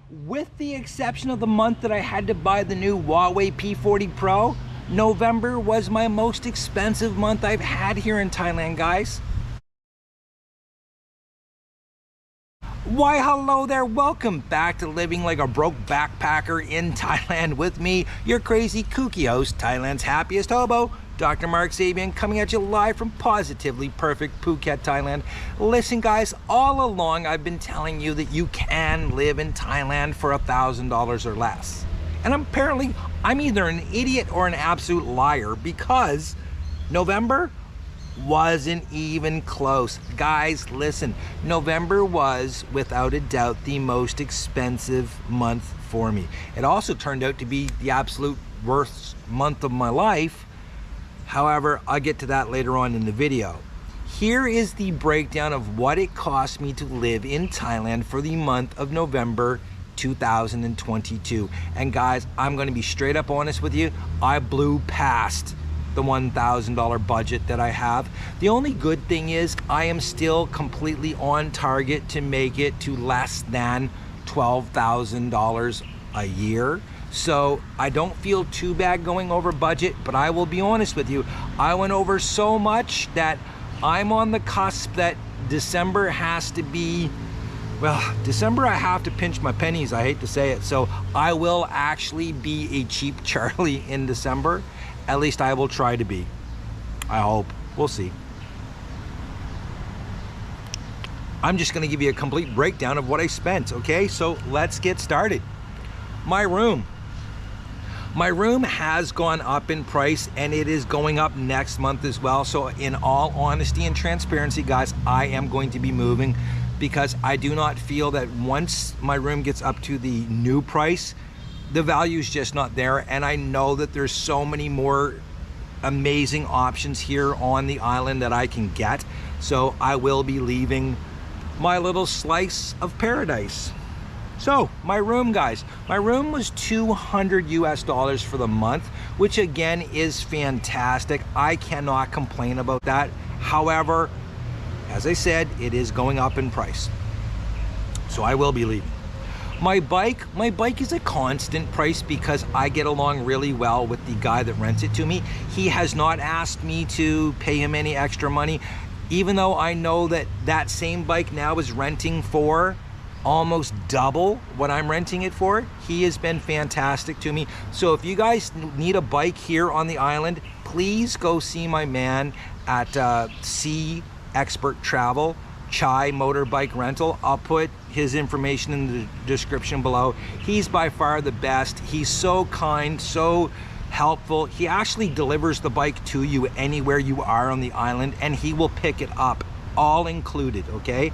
With the exception of the month that I had to buy the new Huawei P40 Pro, November was my most expensive month I've had here in Thailand, guys. Why, hello there, welcome back to living like a broke backpacker in Thailand with me, your crazy kooky host, Thailand's happiest hobo, Dr. Mark Sabian, coming at you live from positively perfect Phuket, Thailand. Listen guys, all along I've been telling you that you can live in Thailand for $1,000 or less. And apparently I'm either an idiot or an absolute liar, because November wasn't even close. Guys, listen, November was without a doubt the most expensive month for me. It also turned out to be the absolute worst month of my life. However, I'll get to that later on in the video. Here is the breakdown of what it cost me to live in Thailand for the month of November 2022. And guys, I'm going to be straight up honest with you, I blew past the $1,000 budget that I have. The only good thing is I am still completely on target to make it to less than $12,000 a year. So I don't feel too bad going over budget, but I will be honest with you, I went over so much that I'm on the cusp that December has to be, well, December I have to pinch my pennies, I hate to say it. So I will actually be a cheap Charlie in December. At least I will try to be. I hope. We'll see. I'm just gonna give you a complete breakdown of what I spent, okay? So let's get started. My room. My room has gone up in price, and it is going up next month as well. So in all honesty and transparency, guys, I am going to be moving, because I do not feel that once my room gets up to the new price, the value is just not there. And I know that there's so many more amazing options here on the island that I can get. So I will be leaving my little slice of paradise. So my room, guys, my room was $200 US for the month, which again is fantastic. I cannot complain about that. However, as I said, it is going up in price. So I will be leaving. My bike is a constant price because I get along really well with the guy that rents it to me. He has not asked me to pay him any extra money, even though I know that that same bike now is renting for almost double what I'm renting it for. He has been fantastic to me. So if you guys need a bike here on the island, please go see my man at C Expert Travel, Chai Motorbike Rental. I'll put his information in the description below. He's by far the best. He's so kind, so helpful. He actually delivers the bike to you anywhere you are on the island, and he will pick it up, all included, okay?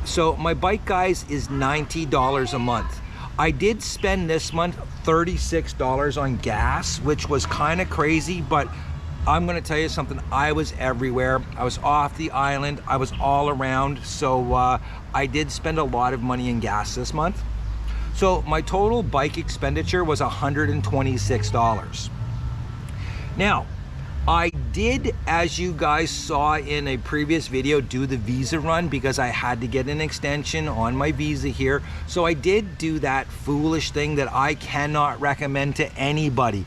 So my bike, guys, is $90 a month. I did spend this month $36 on gas, which was kind of crazy, but I'm gonna tell you something, I was everywhere. I was off the island, I was all around, so I did spend a lot of money in gas this month. So my total bike expenditure was $126. Now, I did, as you guys saw in a previous video, do the visa run because I had to get an extension on my visa here. So I did do that foolish thing that I cannot recommend to anybody.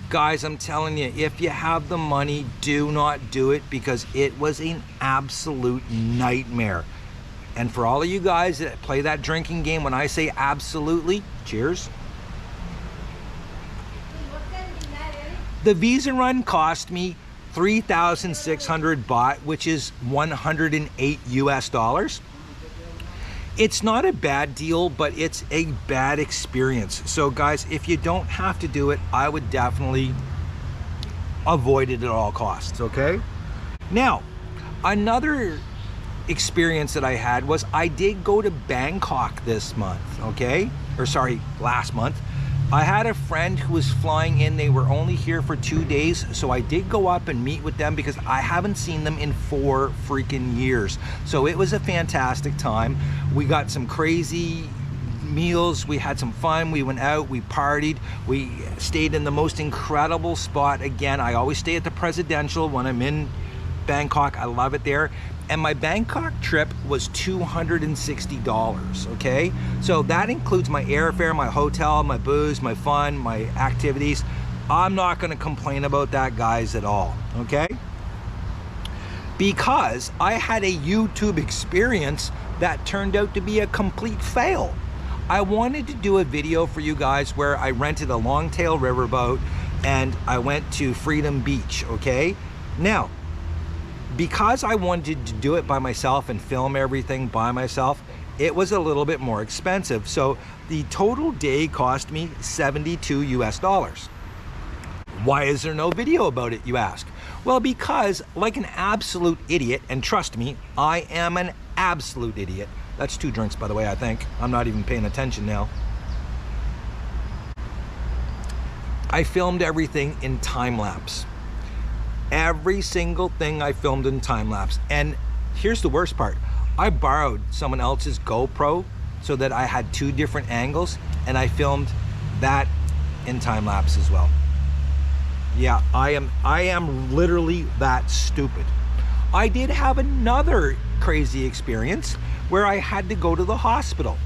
Guys, I'm telling you, if you have the money, do not do it, because it was an absolute nightmare. And for all of you guys that play that drinking game, when I say absolutely, cheers. The visa run cost me 3,600 baht, which is 108 US. It's not a bad deal, but it's a bad experience. So guys, if you don't have to do it, I would definitely avoid it at all costs, okay? Now, another experience that I had was I did go to Bangkok this month, okay? Or sorry, last month. I had a friend who was flying in. They were only here for 2 days, so I did go up and meet with them because I haven't seen them in 4 freaking years. So it was a fantastic time. We got some crazy meals, we had some fun, we went out, we partied, we stayed in the most incredible spot. Again, I always stay at the Presidential when I'm in Bangkok. I love it there. And my Bangkok trip was $260, okay? So that includes my airfare, my hotel, my booze, my fun, my activities. I'm not gonna complain about that, guys, at all, okay? Because I had a YouTube experience that turned out to be a complete fail. I wanted to do a video for you guys where I rented a long-tail riverboat and I went to Freedom Beach, okay? Now, because I wanted to do it by myself and film everything by myself, it was a little bit more expensive. So the total day cost me $72 US. Why is there no video about it, you ask? Well, because like an absolute idiot, and trust me, I am an absolute idiot. That's 2 drinks, by the way, I think. I'm not even paying attention now. I filmed everything in time lapse. Every single thing I filmed in time lapse. And here's the worst part. I borrowed someone else's GoPro so that I had 2 different angles, and I filmed that in time lapse as well. Yeah, I am literally that stupid. I did have another crazy experience where I had to go to the hospital.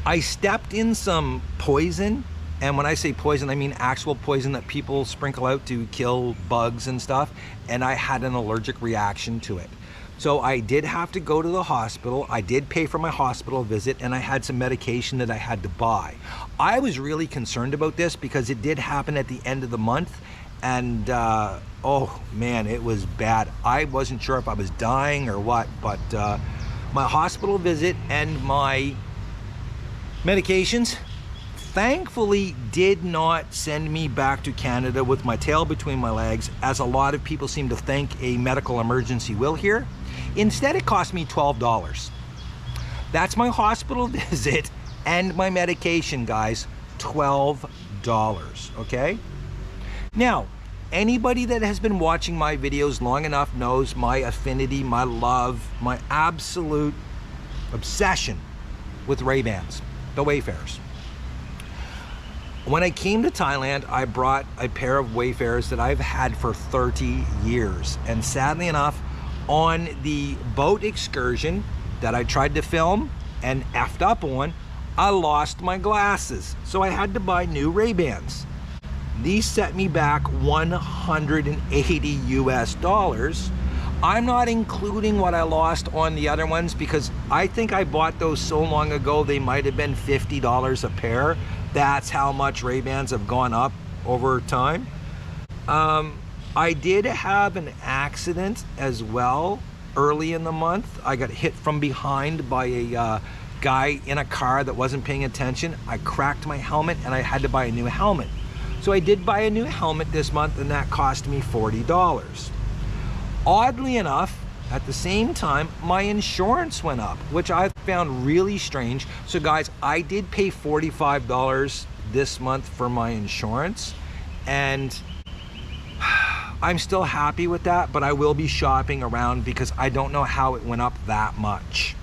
I stepped in some poison, and when I say poison, I mean actual poison that people sprinkle out to kill bugs and stuff, and I had an allergic reaction to it. So I did have to go to the hospital. I did pay for my hospital visit, and I had some medication that I had to buy. I was really concerned about this because it did happen at the end of the month, and oh man, it was bad. I wasn't sure if I was dying or what, but my hospital visit and my medications thankfully did not send me back to Canada with my tail between my legs, as a lot of people seem to think a medical emergency will here. Instead, it cost me $12. That's my hospital visit and my medication, guys. $12, okay? Now, anybody that has been watching my videos long enough knows my affinity, my love, my absolute obsession with Ray-Bans, the Wayfarers. When I came to Thailand, I brought a pair of Wayfarers that I've had for 30 years. And sadly enough, on the boat excursion that I tried to film and effed up on, I lost my glasses. So I had to buy new Ray-Bans. These set me back $180 US. I'm not including what I lost on the other ones because I think I bought those so long ago, they might have been $50 a pair. That's how much Ray-Bans have gone up over time. I did have an accident as well early in the month. I got hit from behind by a guy in a car that wasn't paying attention. I cracked my helmet and I had to buy a new helmet. So I did buy a new helmet this month, and that cost me $40. Oddly enough, at the same time, my insurance went up, which I found really strange. So guys, I did pay $45 this month for my insurance, and I'm still happy with that, but I will be shopping around because I don't know how it went up that much.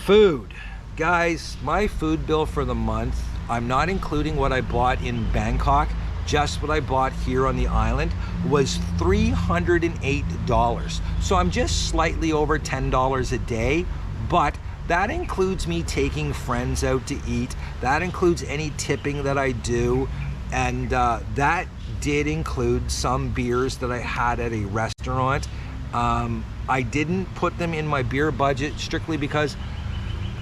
Food. Guys, my food bill for the month, I'm not including what I bought in Bangkok, just what I bought here on the island, was $308. So I'm just slightly over $10 a day, but that includes me taking friends out to eat. That includes any tipping that I do, and that did include some beers that I had at a restaurant. I didn't put them in my beer budget strictly because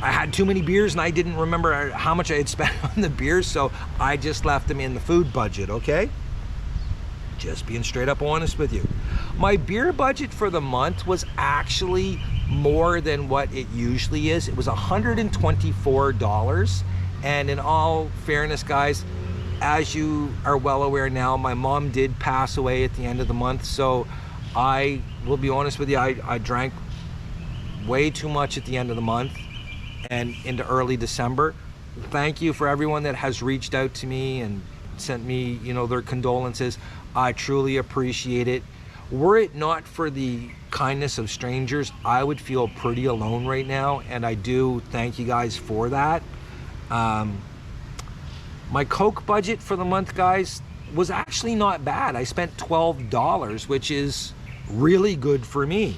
I had too many beers and I didn't remember how much I had spent on the beers, so I just left them in the food budget, okay? Just being straight up honest with you. My beer budget for the month was actually more than what it usually is. It was $124, and in all fairness, guys, as you are well aware now, my mom did pass away at the end of the month, so I will be honest with you, I drank way too much at the end of the month and into early December. Thank you for everyone that has reached out to me and sent me, you know, their condolences. I truly appreciate it. Were it not for the kindness of strangers, I would feel pretty alone right now, and I do thank you guys for that. My Coke budget for the month, guys, was actually not bad. I spent $12, which is really good for me.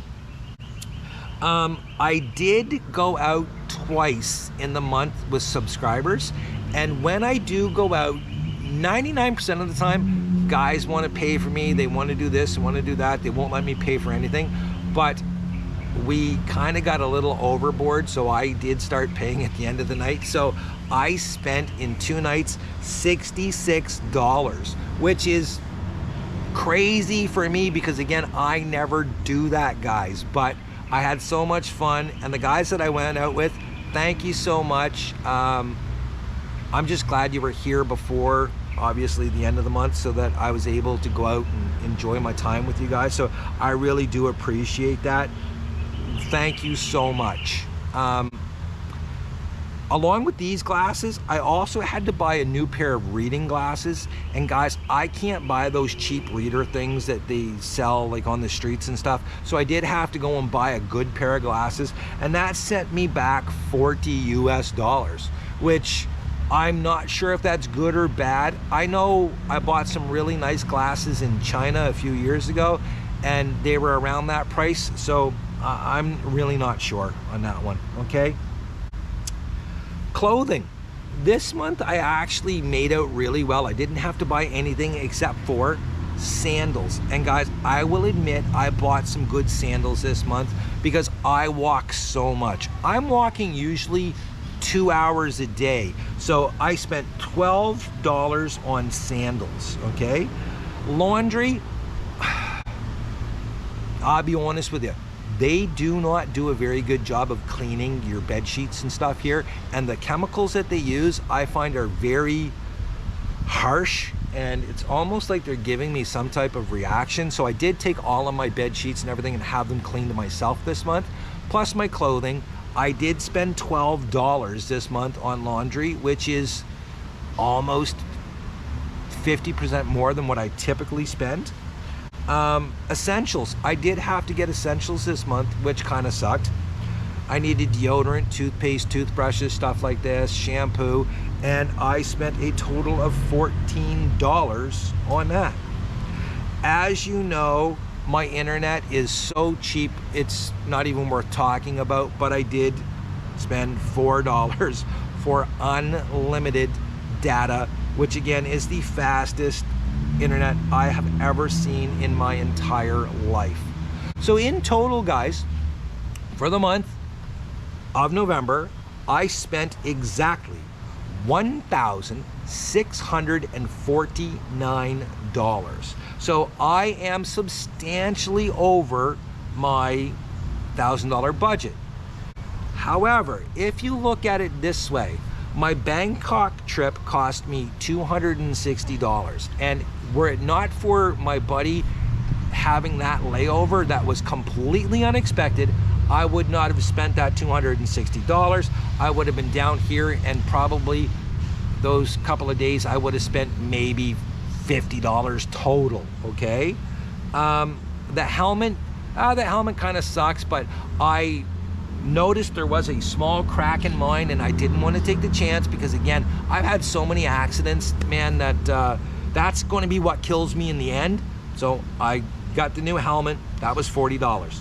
I did go out twice in the month with subscribers, and when I do go out, 99% of the time, guys want to pay for me. They want to do this, want to do that. They won't let me pay for anything. But we kind of got a little overboard, so I did start paying at the end of the night. So I spent in 2 nights $66, which is crazy for me because, again, I never do that, guys. But I had so much fun, and the guys that I went out with, thank you so much. I'm just glad you were here before, obviously, the end of the month, so that I was able to go out and enjoy my time with you guys. So I really do appreciate that. Thank you so much. Along with these glasses, I also had to buy a new pair of reading glasses. And guys, I can't buy those cheap reader things that they sell like on the streets and stuff. So I did have to go and buy a good pair of glasses, and that sent me back $40 US, which I'm not sure if that's good or bad. I know I bought some really nice glasses in China a few years ago, and they were around that price. So I'm really not sure on that one, okay? Clothing. This month I actually made out really well. I didn't have to buy anything except for sandals. And guys, I will admit I bought some good sandals this month because I walk so much. I'm walking usually 2 hours a day. So I spent $12 on sandals, okay? Laundry, I'll be honest with you. They do not do a very good job of cleaning your bed sheets and stuff here, and the chemicals that they use I find are very harsh, and it's almost like they're giving me some type of reaction. So I did take all of my bed sheets and everything and have them cleaned myself this month, plus my clothing. I did spend $12 this month on laundry, which is almost 50% more than what I typically spend. Essentials. I did have to get essentials this month, which kind of sucked. I needed deodorant, toothpaste, toothbrushes, stuff like this, shampoo, and I spent a total of $14 on that. As you know, my internet is so cheap, it's not even worth talking about, but I did spend $4 for unlimited data, which again is the fastest internet I have ever seen in my entire life. So in total, guys, for the month of November, I spent exactly $1,649. So I am substantially over my $1,000 budget. However, if you look at it this way, my Bangkok trip cost me $260, and were it not for my buddy having that layover that was completely unexpected, I would not have spent that $260. I would have been down here, and probably those couple of days I would have spent maybe $50 total, okay? The helmet kind of sucks, but I noticed there was a small crack in mine, and I didn't want to take the chance because, again, I've had so many accidents, man, that that's going to be what kills me in the end. So I got the new helmet. That was $40.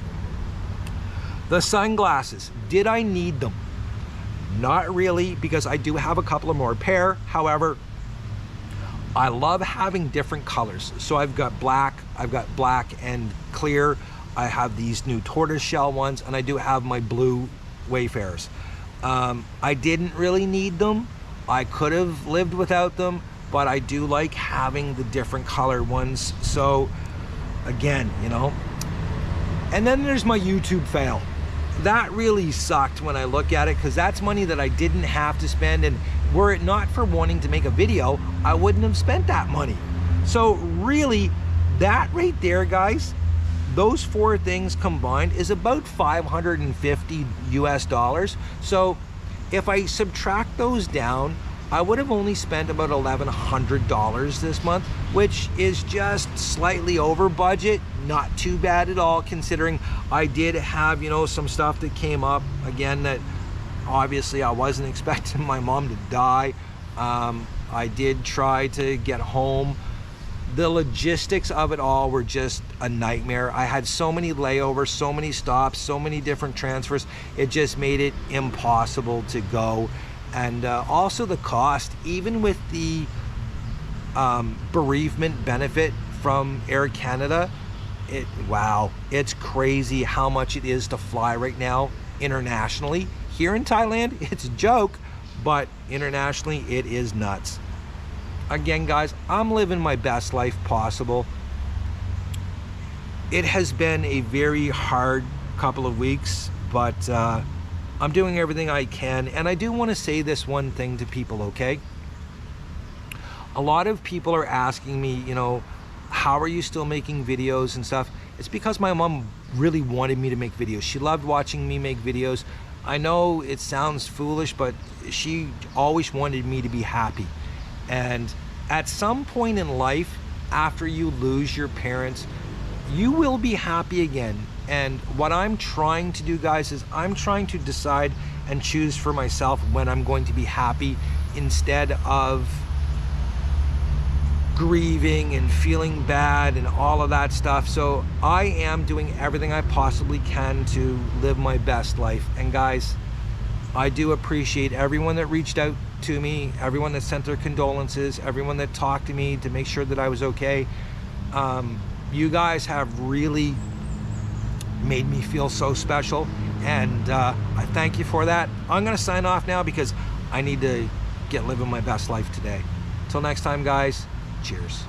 The sunglasses, did I need them? Not really, because I do have a couple of more pair. However, I love having different colors. So I've got black and clear. I have these new tortoiseshell ones, and I do have my blue Wayfarers. I didn't really need them. I could have lived without them, but I do like having the different color ones. So again, you know. And then there's my YouTube fail. That really sucked when I look at it, because that's money that I didn't have to spend, and were it not for wanting to make a video, I wouldn't have spent that money. So really, that right there, guys, those 4 things combined is about $550 US. So if I subtract those down, I would have only spent about $1,100 this month, which is just slightly over budget. Not too bad at all, considering I did have, you know, some stuff that came up again that obviously I wasn't expecting my mom to die. I did try to get home The logistics of it all were just a nightmare. I had so many layovers, so many stops, so many different transfers. It just made it impossible to go. And also the cost, even with the bereavement benefit from Air Canada, wow, it's crazy how much it is to fly right now internationally. Here in Thailand, it's a joke, but internationally, it is nuts. Again, guys, I'm living my best life possible. It has been a very hard couple of weeks, but I'm doing everything I can. And I do want to say this one thing to people, okay? A lot of people are asking me, you know, how are you still making videos and stuff? It's because my mom really wanted me to make videos. She loved watching me make videos. I know it sounds foolish, but she always wanted me to be happy. And at some point in life, after you lose your parents, you will be happy again. And what I'm trying to do, guys, is I'm trying to decide and choose for myself when I'm going to be happy, instead of grieving and feeling bad and all of that stuff. So I am doing everything I possibly can to live my best life. And guys, I do appreciate everyone that reached out to me, everyone that sent their condolences, everyone that talked to me to make sure that I was okay. You guys have really made me feel so special, and I thank you for that. I'm gonna sign off now because I need to get living my best life today. Till next time, guys, cheers.